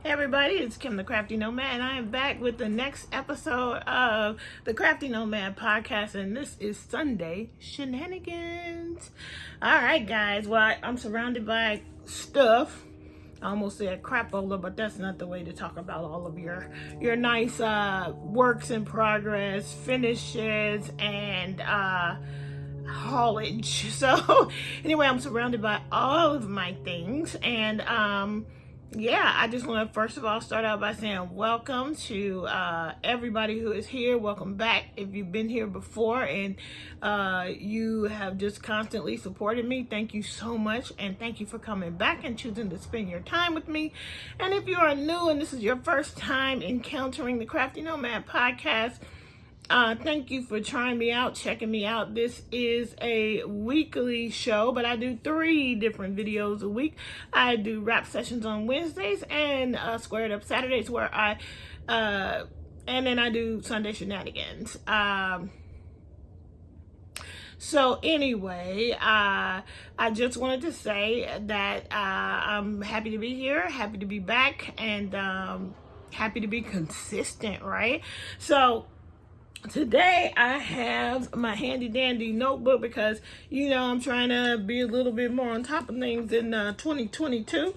Hey everybody, it's Kim the Crafty Nomad, and I am back with the next episode of the Crafty Nomad podcast, and this is Sunday Shenanigans. Alright guys, well I'm surrounded by stuff. I almost said crapola, but that's not the way to talk about all of your nice works in progress, finishes, and haulage. So anyway, I'm surrounded by all of my things, and yeah, I just want to first of all start out by saying welcome to everybody who is here. Welcome back if you've been here before and you have just constantly supported me. Thank you so much, and thank you for coming back and choosing to spend your time with me. And if you are new and this is your first time encountering the Crafty Nomad podcast, thank you for trying me out, checking me out. This is a weekly show, but I do 3 different videos a week. I do rap sessions on Wednesdays and Squared Up Saturdays, where and then I do Sunday Shenanigans. So anyway, I just wanted to say that I'm happy to be here, happy to be back, and happy to be consistent, right? So today I have my handy dandy notebook because, you know, I'm trying to be a little bit more on top of things in 2022.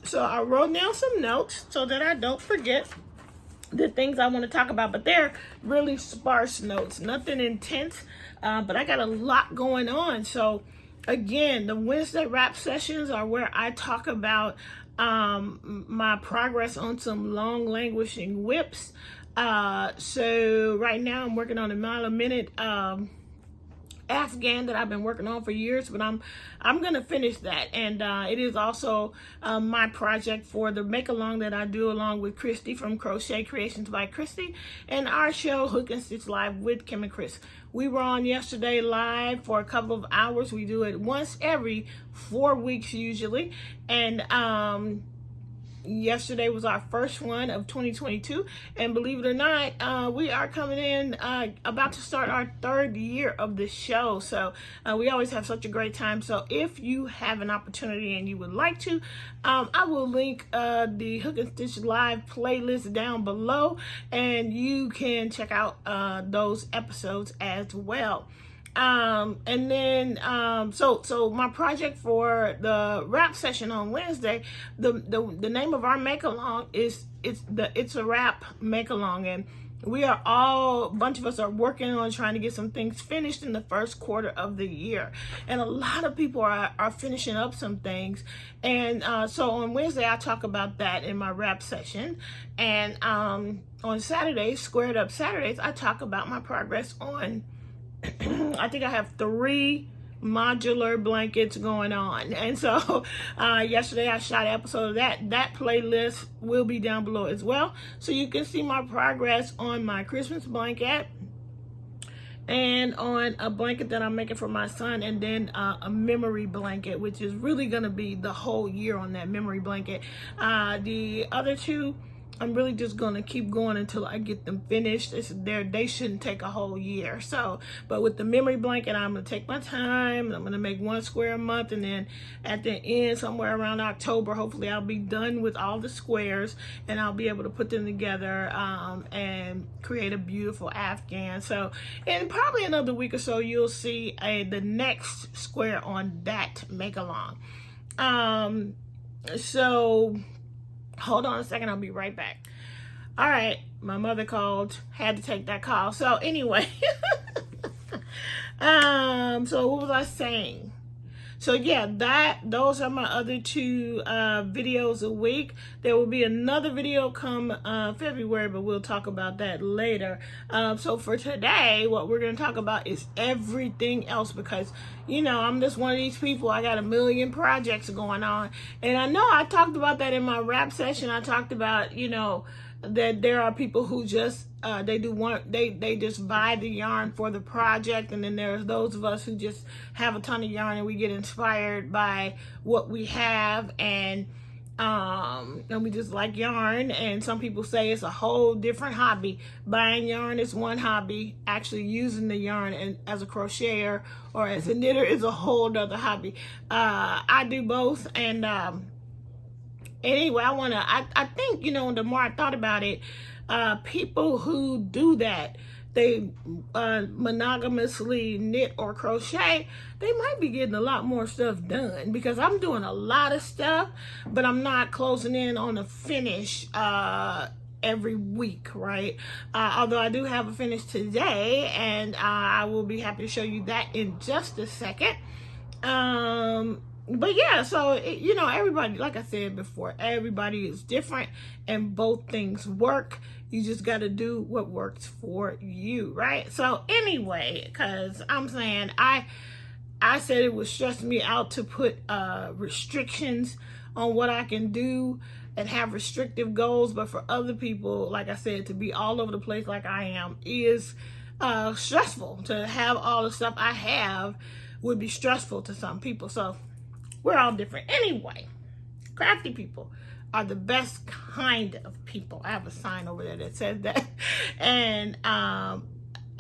So I wrote down some notes so that I don't forget the things I want to talk about, but they're really sparse notes, nothing intense, but I got a lot going on. So again, the Wednesday rap sessions are where I talk about my progress on some long languishing whips. So right now I'm working on a mile a minute Afghan that I've been working on for years, but I'm gonna finish that, and it is also my project for the make along that I do along with Christy from Crochet Creations by Christy, and our show Hook and Stitch Live with Kim and Chris. We were on yesterday live for a couple of hours. We do it once every 4 weeks usually, and yesterday was our first one of 2022, and believe it or not, we are coming in about to start our 3rd year of the show. So we always have such a great time. So if you have an opportunity and you would like to, I will link the Hook and Stitch Live playlist down below, and you can check out those episodes as well. And then so my project for the rap session on Wednesday, the name of our make along is it's a rap make along, and we are a bunch of us are working on trying to get some things finished in the first quarter of the year, and a lot of people are finishing up some things. And so on Wednesday I talk about that in my rap session, and on Saturdays, Squared Up Saturdays, I talk about my progress on I think I have 3 modular blankets going on. And so yesterday I shot an episode of that playlist will be down below as well, so you can see my progress on my Christmas blanket and on a blanket that I'm making for my son, and then a memory blanket, which is really gonna be the whole year on that memory blanket. The other 2, I'm really just gonna keep going until I get them finished. They shouldn't take a whole year. So, but with the memory blanket, I'm gonna take my time. I'm gonna make 1 square a month, and then at the end, somewhere around October, hopefully I'll be done with all the squares, and I'll be able to put them together and create a beautiful Afghan. So in probably another week or so, you'll see the next square on that make along. So hold on a second, I'll be right back. All right, my mother called, had to take that call. So anyway, so what was I saying? So yeah, those are my other 2 videos a week. There will be another video come February, but we'll talk about that later. So for today, what we're going to talk about is everything else, because, you know, I'm just one of these people. I got a million projects going on, and I know I talked about that in my rap session. I talked about, you know, that there are people who just they just buy the yarn for the project, and then there's those of us who just have a ton of yarn and we get inspired by what we have, and we just like yarn. And some people say it's a whole different hobby. Buying yarn is one hobby, actually using the yarn and as a crocheter or as a knitter is a whole other hobby. I do both, and anyway, I think, you know, the more I thought about it, people who do that, they monogamously knit or crochet, they might be getting a lot more stuff done, because I'm doing a lot of stuff, but I'm not closing in on a finish every week, right? Although I do have a finish today, and I will be happy to show you that in just a second. But yeah, so you know, everybody, like I said before, everybody is different, and both things work. You just got to do what works for you, right? So anyway, because I'm saying I said it would stress me out to put restrictions on what I can do and have restrictive goals, but for other people, like I said, to be all over the place like I am is stressful. To have all the stuff I have would be stressful to some people. So we're all different. Anyway, crafty people are the best kind of people. I have a sign over there that says that. And I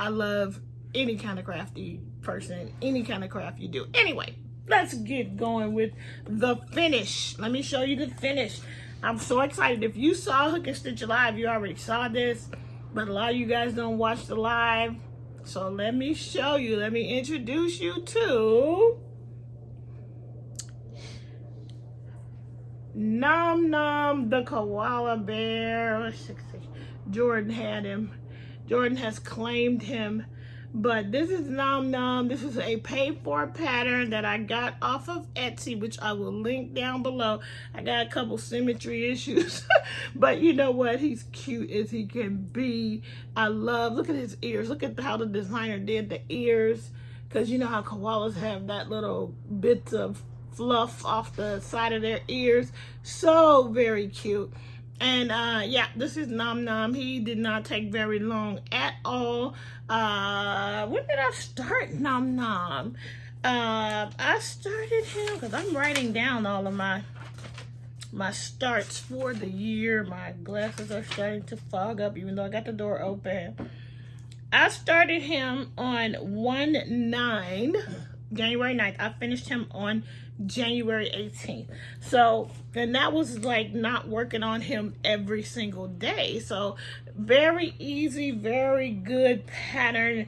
love any kind of crafty person, any kind of craft you do. Anyway, let's get going with the finish. Let me show you the finish. I'm so excited. If you saw Hook and Stitch Live, you already saw this, but a lot of you guys don't watch the live. So let me show you. Let me introduce you to Nom Nom the Koala Bear. Jordan had him. Jordan has claimed him. But this is Nom Nom. This is a paid-for pattern that I got off of Etsy, which I will link down below. I got a couple symmetry issues. But you know what? He's cute as he can be. I love, look at his ears. Look at how the designer did the ears. Because you know how koalas have that little bits of fluff off the side of their ears. So very cute. And yeah, this is Nom Nom. He did not take very long at all. When did I start Nom Nom? I started him because I'm writing down all of my starts for the year. My glasses are starting to fog up even though I got the door open. I started him on 1/9, January 9th. I finished him on January 18th. So, and that was like not working on him every single day. So very easy, very good pattern,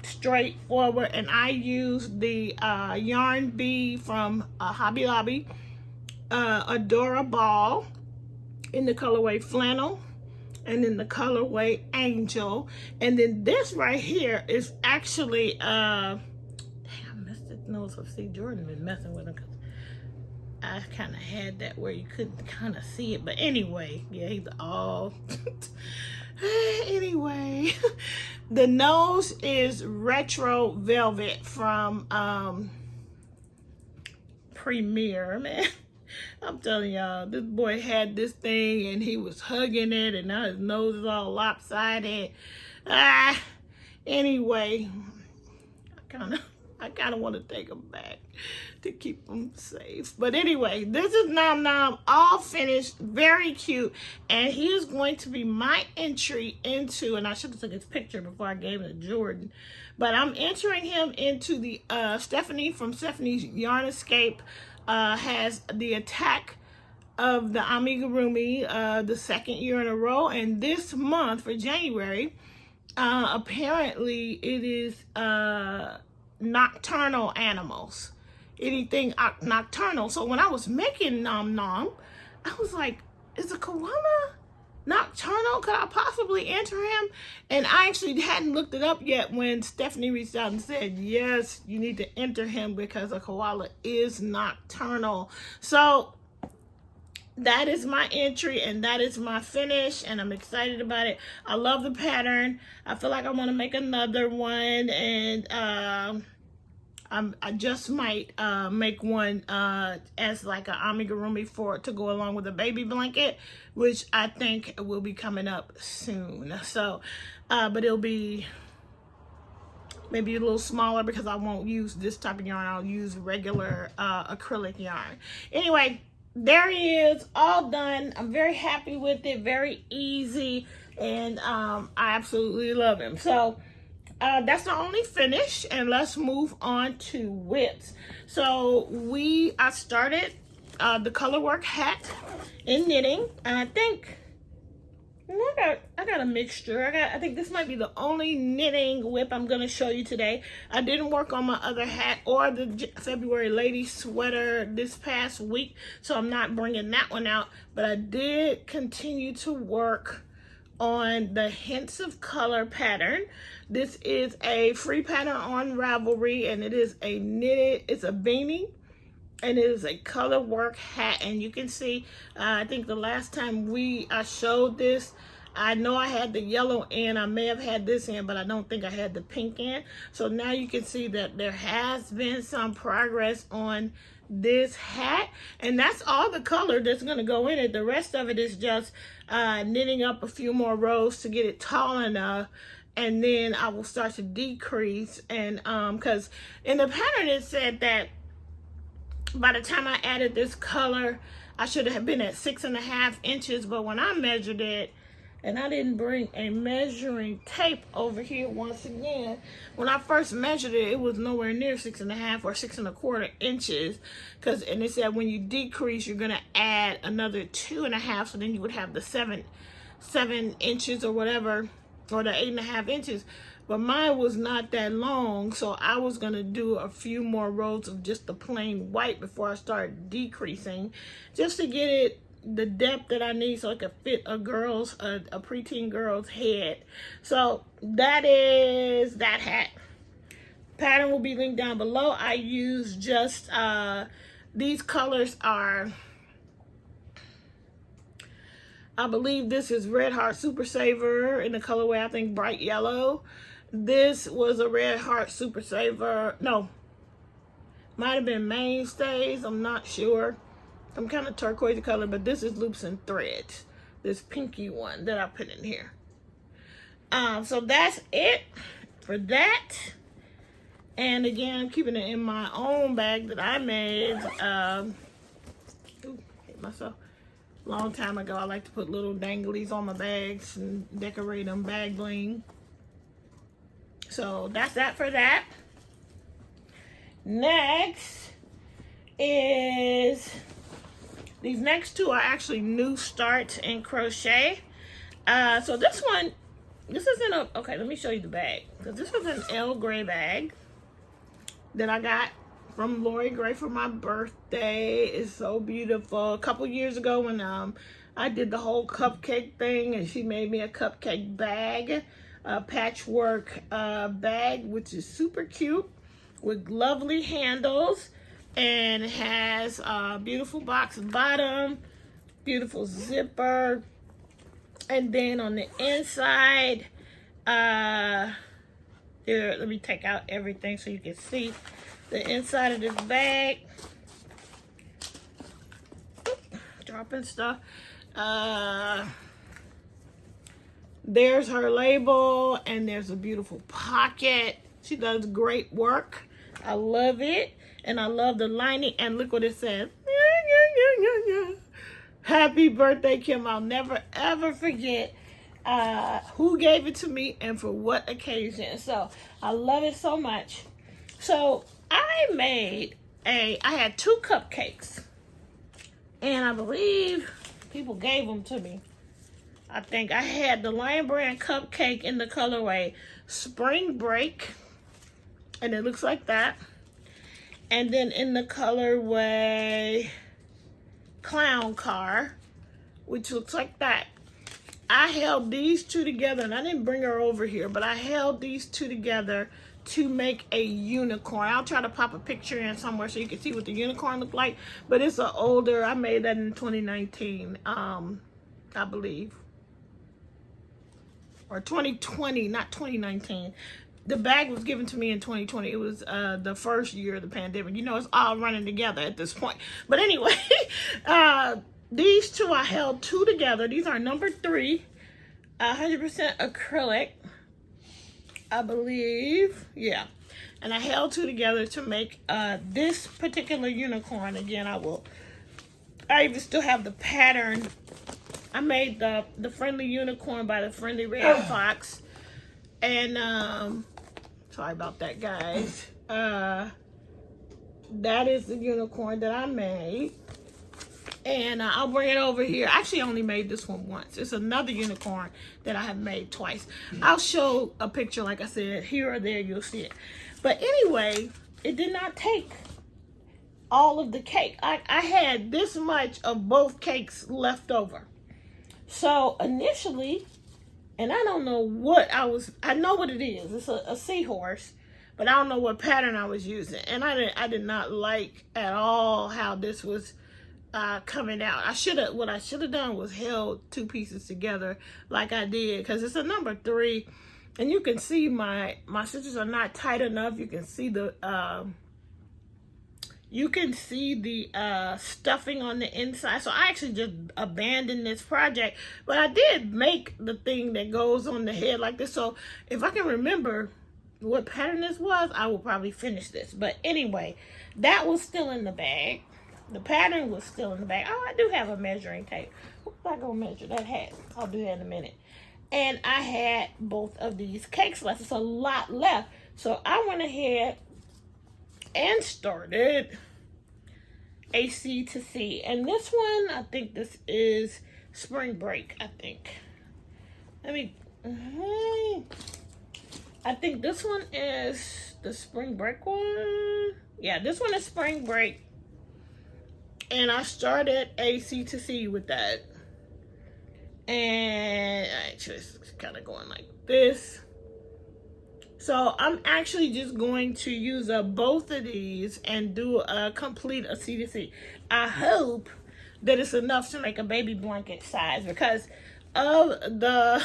straightforward. And I used the yarn bee from Hobby Lobby, Adora Ball in the colorway Flannel, and in the colorway Angel. And then this right here is actually knows of see Jordan been messing with him because I kind of had that where you couldn't kind of see it, but anyway, yeah, he's all anyway. The nose is Retro Velvet from Premier. Man, I'm telling y'all, this boy had this thing and he was hugging it, and now his nose is all lopsided. Anyway, I kind of want to take them back to keep them safe. But anyway, this is Nom Nom, all finished, very cute. And he is going to be my entry into, and I should have took his picture before I gave it to Jordan. But I'm entering him into the, Stephanie from Stephanie's Yarn Escape has the Attack of the Amigurumi, the second year in a row. And this month, for January, apparently it is, nocturnal animals, anything nocturnal. So when I was making Nom Nom, I was like, is a koala nocturnal? Could I possibly enter him? And I actually hadn't looked it up yet when Stephanie reached out and said, yes, you need to enter him because a koala is nocturnal. So that is my entry and that is my finish, and I'm excited about it. I love the pattern. I feel like I want to make another one, and I just might make one as like an amigurumi to go along with a baby blanket, which I think will be coming up soon. So, but it'll be maybe a little smaller because I won't use this type of yarn. I'll use regular acrylic yarn. Anyway, there he is, all done. I'm very happy with it, very easy, and I absolutely love him. So that's the only finish, and let's move on to whips. So I started the color work hat in knitting. And I think I got a mixture. I think this might be the only knitting whip I'm going to show you today. I didn't work on my other hat or the February lady sweater this past week, so I'm not bringing that one out. But I did continue to work on the Hints of Color pattern. This is a free pattern on Ravelry, and it is a knitted, it's a beanie, and it is a color work hat. And you can see, I think the last time I showed this, I know I had the yellow end. I may have had this end, but I don't think I had the pink end. So now you can see that there has been some progress on this hat, and that's all the color that's going to go in it. The rest of it is just knitting up a few more rows to get it tall enough, and then I will start to decrease. And because in the pattern it said that by the time I added this color, I should have been at 6.5 inches, but when I measured it, and I didn't bring a measuring tape over here once again, when I first measured it, it was nowhere near 6.5 or 6.25 inches. And it said when you decrease, you're gonna add another 2.5, so then you would have the 7 inches or whatever, or the 8.5 inches. But mine was not that long, so I was gonna do a few more rows of just the plain white before I start decreasing, just to get it the depth that I need so it could fit a preteen girl's head. So that is that hat. Pattern will be linked down below. I use just these colors are, I believe this is Red Heart Super Saver in the colorway, I think, bright yellow. This was a Red Heart Super Saver. No, might have been Mainstays, I'm not sure. Some kind of turquoise color, but this is Loops and Threads, this pinky one that I put in here. So that's it for that. And again, I'm keeping it in my own bag that I made. Hit myself. Long time ago, I like to put little danglies on my bags and decorate them bag bling. So that's that for that. Next is, these next two are actually new starts in crochet. So this one, this is in a, okay, let me show you the bag. So this was an L Gray bag that I got from Lori Gray for my birthday. It's so beautiful. A couple years ago when I did the whole cupcake thing, and she made me a cupcake bag, a patchwork bag, which is super cute with lovely handles. And it has a beautiful box bottom, beautiful zipper, and then on the inside, here, let me take out everything so you can see the inside of this bag. Dropping stuff. There's her label, and there's a beautiful pocket. She does great work. I love it. And I love the lining, and look what it says. Happy birthday, Kim. I'll never, ever forget who gave it to me and for what occasion. So I love it so much. So I had 2 cupcakes, and I believe people gave them to me. I think I had the Lion Brand cupcake in the colorway Spring Break, and it looks like that. And then in the colorway Clown Car, which looks like that. I held these 2 together, and I didn't bring her over here, but I held these 2 together to make a unicorn. I'll try to pop a picture in somewhere so you can see what the unicorn looked like. But it's an older, I made that in 2019, I believe. Or 2020, not 2019. The bag was given to me in 2020. It was the first year of the pandemic. You know, it's all running together at this point. But anyway, these 2, I held 2 together. These are number 3, 100% acrylic, I believe. Yeah. And I held 2 together to make this particular unicorn. Again, I even still have the pattern. I made the friendly unicorn by the Friendly Red Fox. And sorry about that, guys. That is the unicorn that I made. And I'll bring it over here. I actually only made this one once. It's another unicorn that I have made twice. I'll show a picture, like I said, here or there, you'll see it. But anyway, it did not take all of the cake. I had this much of both cakes left over. So initially, and I don't know what I know what it is. It's a seahorse, but I don't know what pattern I was using. And I did not like at all how this was coming out. What I should have done was held two pieces together like I did, because it's a number 3, and you can see my stitches are not tight enough. You can see the stuffing on the inside. So I actually just abandoned this project, but I did make the thing that goes on the head like this. So if I can remember what pattern this was, I will probably finish this. But anyway, that was still in the bag. The pattern was still in the bag. Oh, I do have a measuring tape. I'm gonna measure that hat. I'll do that in a minute. And I had both of these cakes left. It's a lot left. So I went ahead and started a C to C. And this one, I think this is Spring Break, I think. I think this one is the Spring Break one. Yeah, this one is Spring Break. And I started a C to C with that. And actually, it's kind of going like this. So I'm actually just going to use up both of these and do a complete a C to C. I hope that it's enough to make a baby blanket size, because of the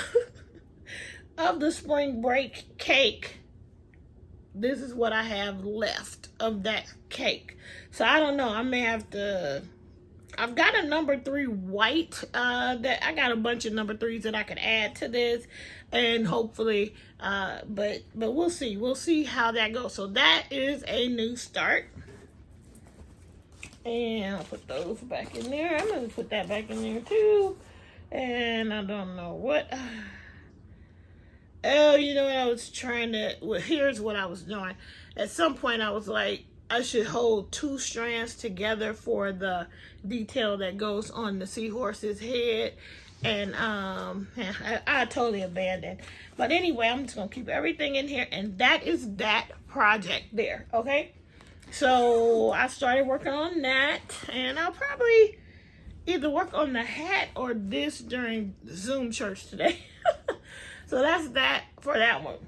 of the Spring Break cake, this is what I have left of that cake. So I don't know, I may have to, I've got a number 3 white, that I got a bunch of number 3s that I could add to this, and hopefully, but we'll see how that goes. So that is a new start. And I'll put those back in there. I'm gonna put that back in there too. And I don't know what, oh, you know what I was trying to, well, here's what I was doing. At some point I was like, I should hold 2 strands together for the detail that goes on the seahorse's head. And I totally abandoned. But anyway, I'm just gonna keep everything in here, and that is that project there, okay? So I started working on that, and I'll probably either work on the hat or this during Zoom church today. So that's that for that one.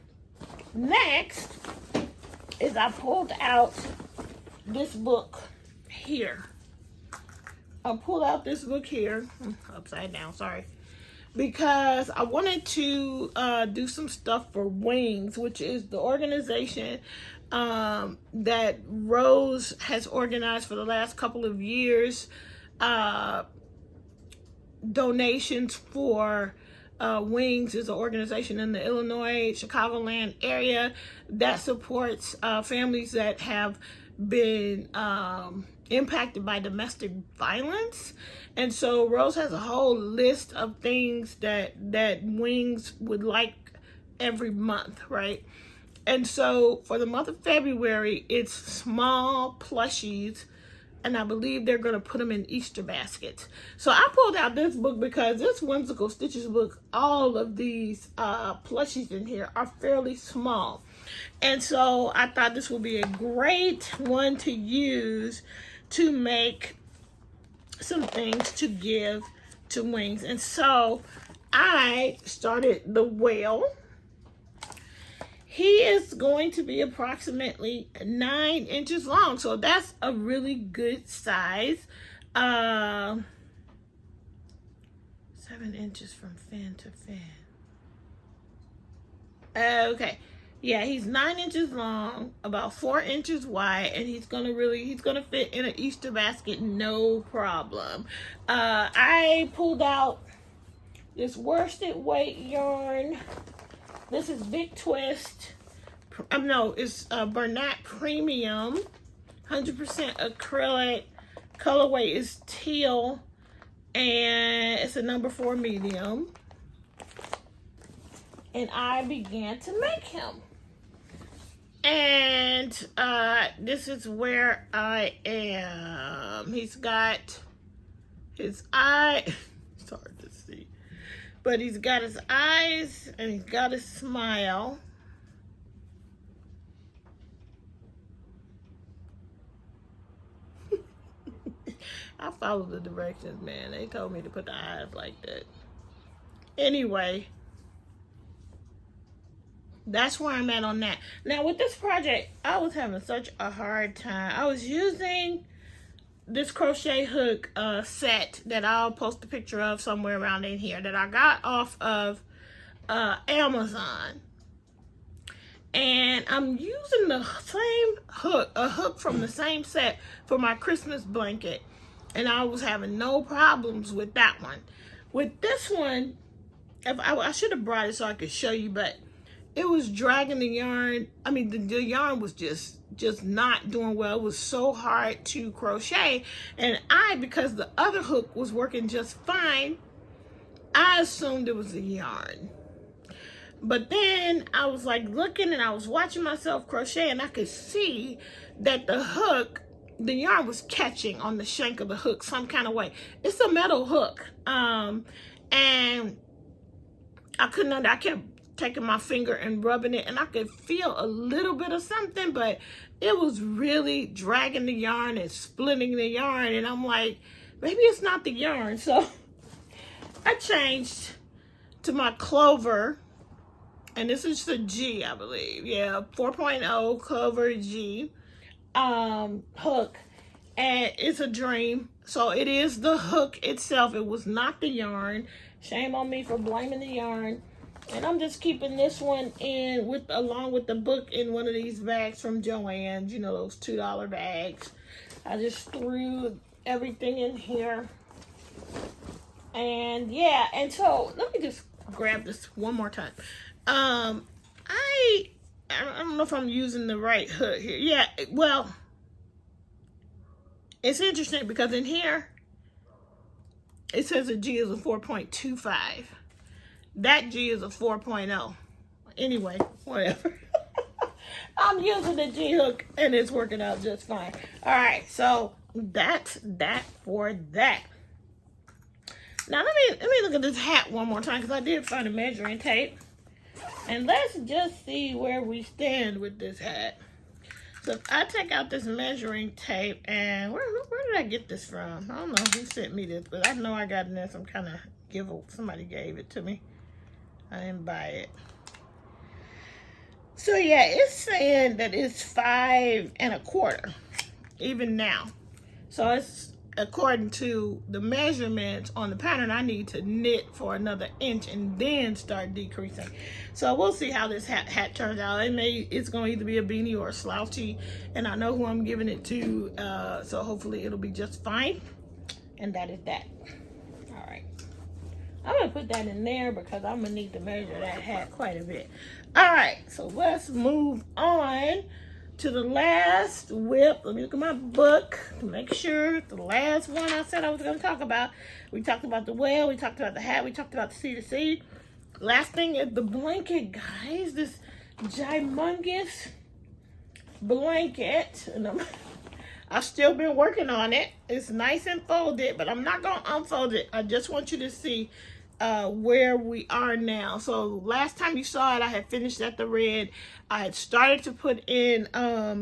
Next is I pulled out this book here. I pulled out this book here, upside down, sorry, because I wanted to do some stuff for Wings, which is the organization that Rose has organized for the last couple of years, donations for Wings is an organization in the Illinois, Chicagoland area that supports families that have been impacted by domestic violence. And so Rose has a whole list of things that Wings would like every month, right? And so for the month of February, it's small plushies, and I believe they're going to put them in Easter baskets. So I pulled out this book because this Whimsical Stitches book, all of these plushies in here are fairly small. And so I thought this would be a great one to use to make some things to give to Wings. And so I started the whale. He is going to be approximately 9 inches long. So that's a really good size. 7 inches from fin to fin. Okay. Yeah, he's 9 inches long, about 4 inches wide, and he's gonna fit in an Easter basket, no problem. I pulled out this worsted weight yarn. This is Big Twist. No, it's Bernat Premium, 100% acrylic. Colorway is teal, and it's a number 4 medium. And I began to make him. And this is where I am. He's got his eye. It's hard to see. But he's got his eyes and he's got his smile. I followed the directions, man. They told me to put the eyes like that. Anyway, that's where I'm at on that. Now with this project, I was having such a hard time. I was using this crochet hook set that I'll post a picture of somewhere around in here that I got off of Amazon. And I'm using the same hook, a hook from the same set for my Christmas blanket. And I was having no problems with that one. With this one, I should have brought it so I could show you, but it was dragging the yarn. I mean, the yarn was just not doing well. It was so hard to crochet. And because the other hook was working just fine, I assumed it was the yarn. But then I was like looking and I was watching myself crochet and I could see that the hook, the yarn was catching on the shank of the hook some kind of way. It's a metal hook. And I kept taking my finger and rubbing it and I could feel a little bit of something, but it was really dragging the yarn and splitting the yarn. And I'm like, maybe it's not the yarn. So I changed to my Clover. And this is the G, I believe. Yeah, 4.0 Clover G hook. And it's a dream. So it is the hook itself. It was not the yarn. Shame on me for blaming the yarn. And I'm just keeping this one in along with the book in one of these bags from Joann's. You know, those $2 bags. I just threw everything in here. And yeah, and so let me just grab this one more time. I don't know if I'm using the right hook here. Yeah, well, it's interesting because in here, it says a G is a 4.25. That G is a 4.0. Anyway, whatever. I'm using the G hook and it's working out just fine. All right, so that's that for that. Now let me look at this hat one more time because I did find a measuring tape. And let's just see where we stand with this hat. So if I take out this measuring tape, and where did I get this from? I don't know who sent me this, but I know I got it in some kind of somebody gave it to me. I didn't buy it. So yeah, it's saying that it's 5 1/4, even now. So it's according to the measurements on the pattern, I need to knit for another inch and then start decreasing. So we'll see how this hat turns out. It's going to either be a beanie or a slouchy, and I know who I'm giving it to, so hopefully it'll be just fine. And that is that. All right. I'm going to put that in there because I'm going to need to measure that hat quite a bit. All right, so let's move on to the last whip. Let me look at my book to make sure the last one I said I was going to talk about. We talked about the whale, we talked about the hat, we talked about the C2C. Last thing is the blanket, guys. This gymongous blanket. And I've still been working on it. It's nice and folded, but I'm not going to unfold it. I just want you to see where we are now. So last time you saw it, I had finished at the red. I had started to put in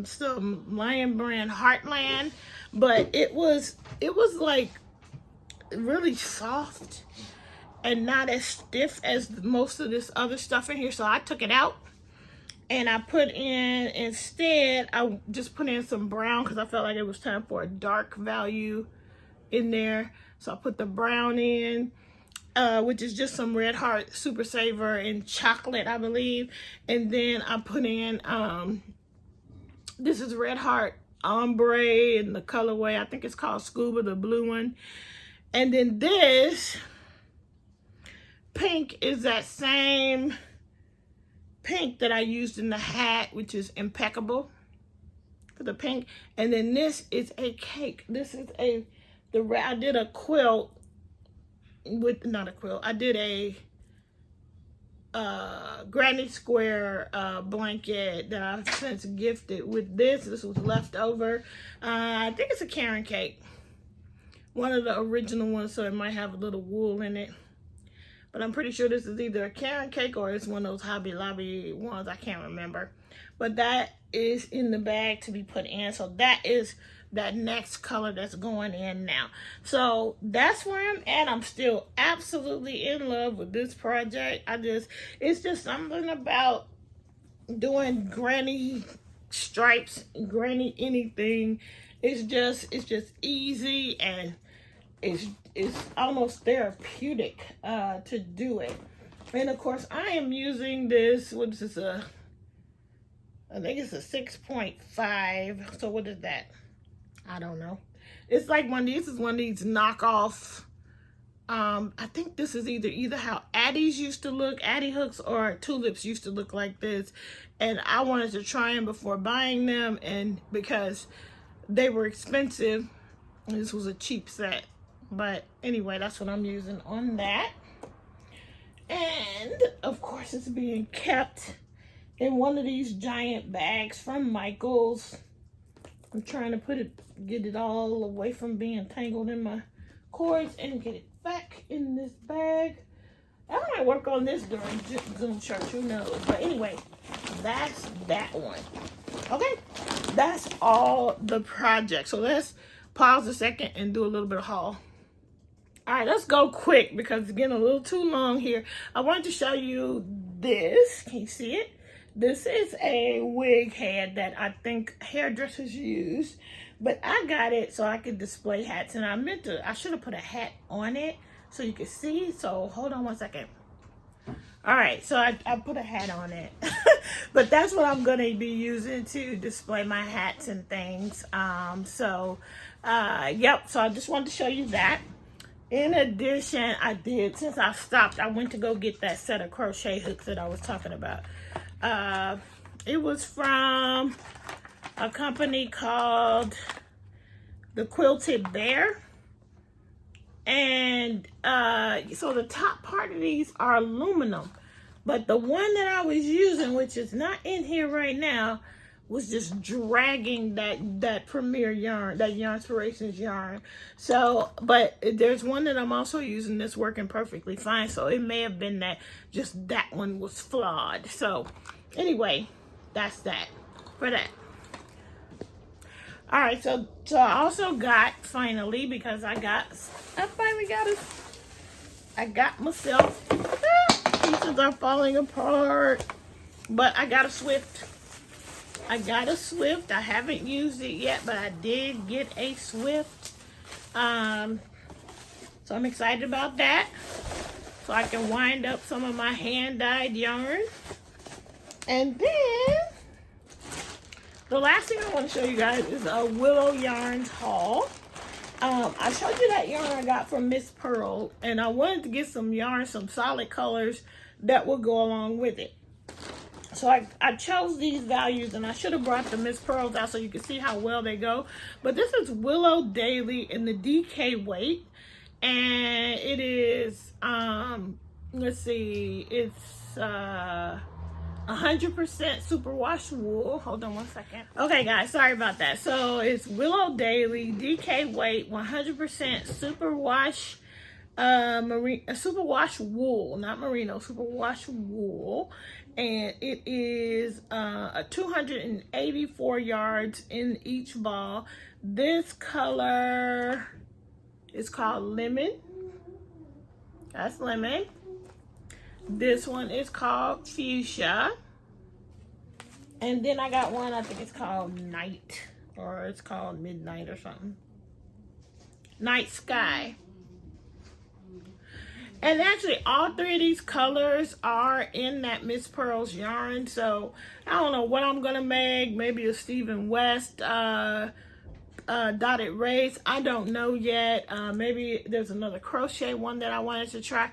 some Lion Brand Heartland, but it was like really soft and not as stiff as most of this other stuff in here. So I took it out and I put in, instead, I just put in some brown because I felt like it was time for a dark value in there. So I put the brown in, which is just some Red Heart Super Saver and chocolate, I believe. And then I put in, this is Red Heart Ombre in the colorway. I think it's called Scuba, the blue one. And then this pink is that same pink that I used in the hat, which is Impeccable for the pink. And then this is a cake. This is I did a quilt with, not a quilt, I did a granny square blanket that I've since gifted with this. This was left over. I think it's a Karen cake. one of the original ones, so it might have a little wool in it. But I'm pretty sure this is either a Karen cake or it's one of those Hobby Lobby ones. I can't remember. But that is in the bag to be put in. So that is that next color that's going in now. So that's where I'm at. I'm still absolutely in love with this project. It's just something about doing granny stripes, granny anything. It's just easy, and it's almost therapeutic to do it. And of course I am using this, what is this, I think it's a 6.5. So what is that? I don't know. It's like one of these, knockoff. I think this is either how Addie's used to look, Addie hooks, or Tulips used to look like this. And I wanted to try them before buying them, and because they were expensive, this was a cheap set. But anyway, that's what I'm using on that. And of course it's being kept in one of these giant bags from Michael's. I'm trying to get it all away from being tangled in my cords and get it back in this bag. I might work on this during Zoom church, who knows. But anyway, that's that one. Okay, that's all the projects. So let's pause a second and do a little bit of haul. All right, let's go quick because it's getting a little too long here. I wanted to show you this. Can you see it? This is a wig head that I think hairdressers use, but I got it so I could display hats, and I should have put a hat on it so you could see. So hold on one second. All right, so I put a hat on it, but that's what I'm gonna be using to display my hats and things. Yep, so I just wanted to show you that. In addition, since I stopped, I went to go get that set of crochet hooks that I was talking about. It was from a company called The Quilted Bear. And so the top part of these are aluminum. But the one that I was using, which is not in here right now, was just dragging that Premier yarn, that Yarnspirations yarn. So, but there's one that I'm also using that's working perfectly fine. So it may have been that just that one was flawed. So anyway, that's that for that. All right, so I also got, finally, because I finally got it. I got myself, pieces are falling apart, but I got a Swift. I haven't used it yet, but I did get a Swift. So I'm excited about that. So I can wind up some of my hand-dyed yarn. And then, the last thing I want to show you guys is a Willow Yarns haul. I showed you that yarn I got from Miss Pearl, and I wanted to get some yarn, some solid colors that will go along with it. So I chose these values, and I should have brought the Miss Pearls out so you can see how well they go. But this is Willow Daily in the DK weight, and it is, let's see, it's 100% superwash wool. Hold on one second. Okay, guys, sorry about that. So it's Willow Daily, DK weight, 100% superwash, superwash wool, not merino, superwash wool. And it is 284 yards in each ball. This color is called Lemon. That's lemon. This one is called Fuchsia. And then I got one, I think it's called Night, or it's called Midnight or something. Night Sky. And actually, all three of these colors are in that Miss Pearl's yarn. So, I don't know what I'm going to make. Maybe a Stephen West dotted rays. I don't know yet. Maybe there's another crochet one that I wanted to try.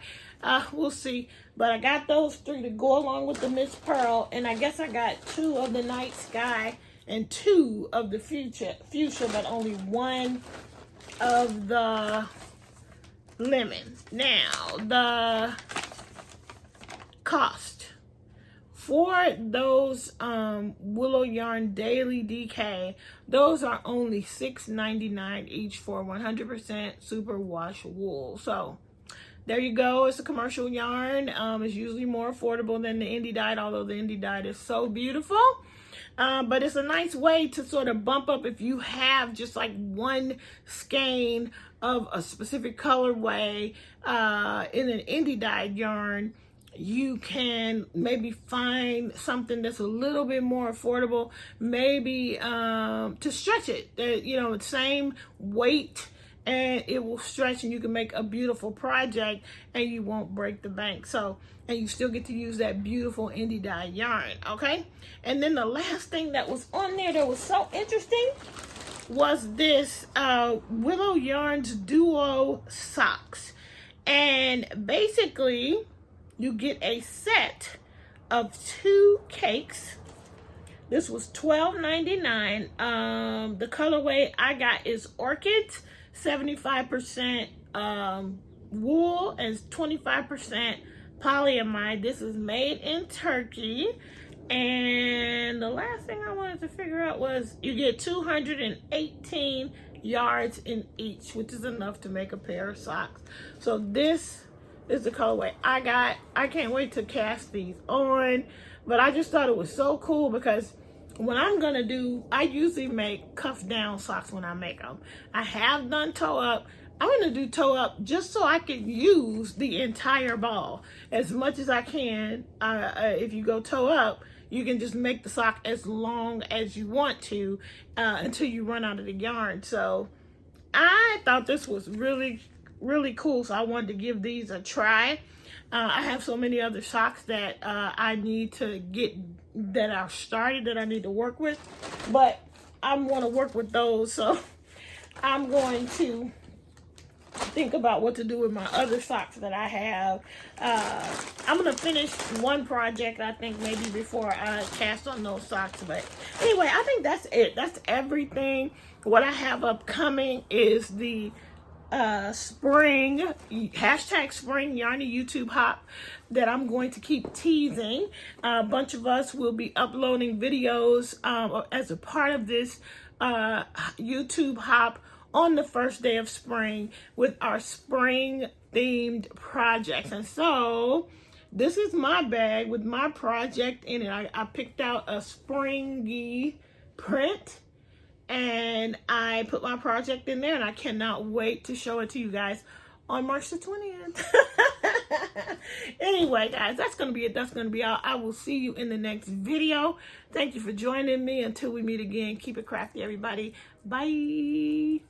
We'll see. But I got those three to go along with the Miss Pearl. And I guess I got 2 of the Night Sky and 2 of the Fuchsia, but only 1 of the Lemon. Now, the cost For those Willow Yarn Daily DK, those are only $6.99 each for 100% superwash wool. So there you go. It's a commercial yarn. It's usually more affordable than the indie dyed, although the indie dyed is so beautiful. But it's a nice way to sort of bump up if you have just like one skein of a specific colorway in an indie dyed yarn. You can maybe find something that's a little bit more affordable, maybe to stretch it, you know, same weight, and it will stretch, and you can make a beautiful project, and you won't break the bank. So, and you still get to use that beautiful indie dye yarn, okay? And then the last thing that was on there that was so interesting was this Willow Yarns Duo Socks. And basically, you get a set of 2 cakes. This was $12.99. The colorway I got is Orchid, 75% wool and 25% polyamide. This is made in Turkey. And the last thing I wanted to figure out was you get 218 yards in each, which is enough to make a pair of socks. So this is the colorway I got. I can't wait to cast these on, but I just thought it was so cool because when I'm gonna do, I usually make cuff down socks when I make them. I have done toe up. I'm gonna do toe up just so I can use the entire ball as much as I can. If you go toe up, you can just make the sock as long as you want to until you run out of the yarn. So I thought this was really cool, so I wanted to give these a try. I have so many other socks that I need to get, that are started, that I need to work with, but I want to work with those, so I'm going to think about what to do with my other socks that I have. I'm going to finish one project, I think, maybe before I cast on those socks, but anyway, I think that's it. That's everything. What I have upcoming is the spring Yarny YouTube hop that I'm going to keep teasing. A bunch of us will be uploading videos as a part of this YouTube hop on the first day of spring with our spring themed projects. And so this is my bag with my project in it. I picked out a springy print and I put my project in there, and I cannot wait to show it to you guys on March the 20th. Anyway, guys, that's going to be it. That's going to be all. I will see you in the next video. Thank you for joining me. Until we meet again, keep it crafty, everybody. Bye.